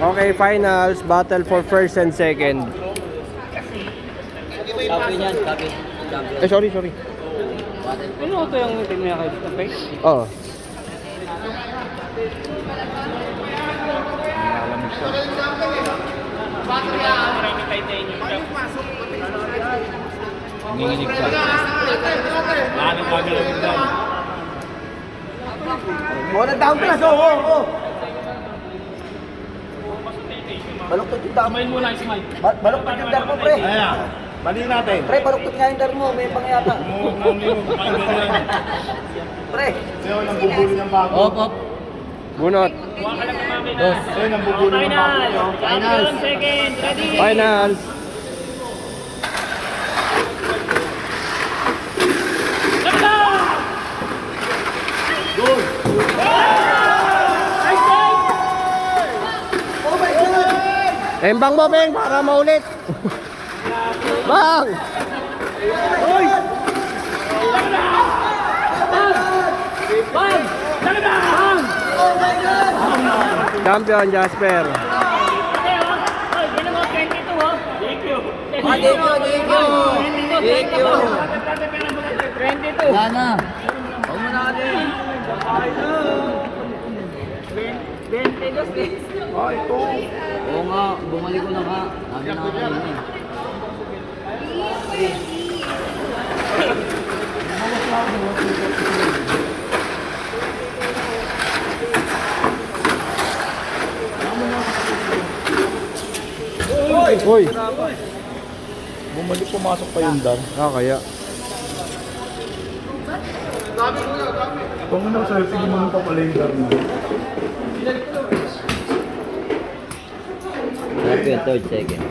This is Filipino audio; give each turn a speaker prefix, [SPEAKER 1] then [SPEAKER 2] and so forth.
[SPEAKER 1] Okay, finals. Battle for first and second.
[SPEAKER 2] Champion yan, champion.
[SPEAKER 1] Eh, sorry.
[SPEAKER 2] Ano ito yung team niya kayo sa face?
[SPEAKER 1] Oo.
[SPEAKER 2] Nanginginig ka. Ano ba gagawin dyan?
[SPEAKER 3] Down class, oo. Baluktot yung dam.
[SPEAKER 2] Samayin mo lang, smile.
[SPEAKER 3] Baluktot yung dar mo, pre.
[SPEAKER 4] Ayan. Bali natin.
[SPEAKER 3] Pre, baluktot nga yung dar mo. May pangyata. Pre.
[SPEAKER 4] Sa'yo nang bubuli ng bago.
[SPEAKER 2] Op.
[SPEAKER 1] Bunot.
[SPEAKER 4] Sa'yo nang bubuli ng bago.
[SPEAKER 2] Finals. Second, ready.
[SPEAKER 1] Finals. Embang mo, Beng, para maulit. Bang!
[SPEAKER 2] Uy! Bang! Bang!
[SPEAKER 1] Champion, Jasper.
[SPEAKER 2] Thank you.
[SPEAKER 3] Thank you.
[SPEAKER 2] 22.
[SPEAKER 3] Yan na. Huwag mo na natin.
[SPEAKER 2] 22 days.
[SPEAKER 3] Oo nga, bumalik ko na nga. Sabi na nga kanina eh.
[SPEAKER 1] Uy!
[SPEAKER 4] Bumalik, pumasok pa yung dar.
[SPEAKER 1] Kaya.
[SPEAKER 4] Kung ano, sa'yo, sige mo pa pala yung dar mo.
[SPEAKER 3] Champion, third, second.